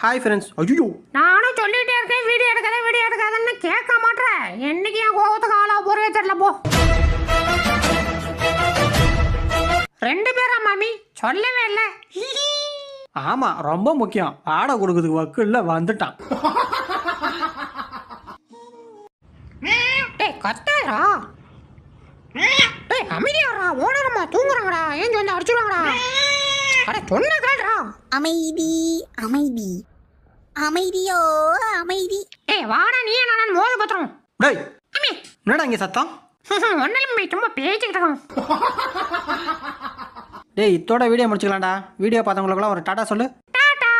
Hi friends. ஐயோ, நானும் சொல்லிட்டே இருக்கேன் வீடியோ எடுக்காதன்னு கேட்க மாட்டேன். என்னைக்கு என் கோபத்துக்கு ஆளா போறே தெரியல போ. 2 பேரா மாமி? சொல்லவே இல்லை. ஆமா, ரொம்ப முக்கியம். ஆடை கொடுக்குறதுக்கு வக்குல வந்துட்டான். டேய் கத்தாரா, டேய் அமைதியாரா, ஓனரம்மா தூங்குறாங்கடா, ஏன் வந்து அடிச்சுடுவாங்கடா. அட சொன்ன கேளுடா. அமைதி அமைதி அமைதியோ அமைதி. டேய் வாடா, நீ நான் மோத பத்திரம். டேய் என்னடா இங்கே சத்தம்? ஒன்னும் சும்மா பேசிக்கிட்டு இருக்கோம். டேய், இத்தோட வீடியோ முடிச்சுக்கலாம்டா. வீடியோ பார்த்தவங்களுக்குலாம் ஒரு டாடா சொல்லு. டாடா.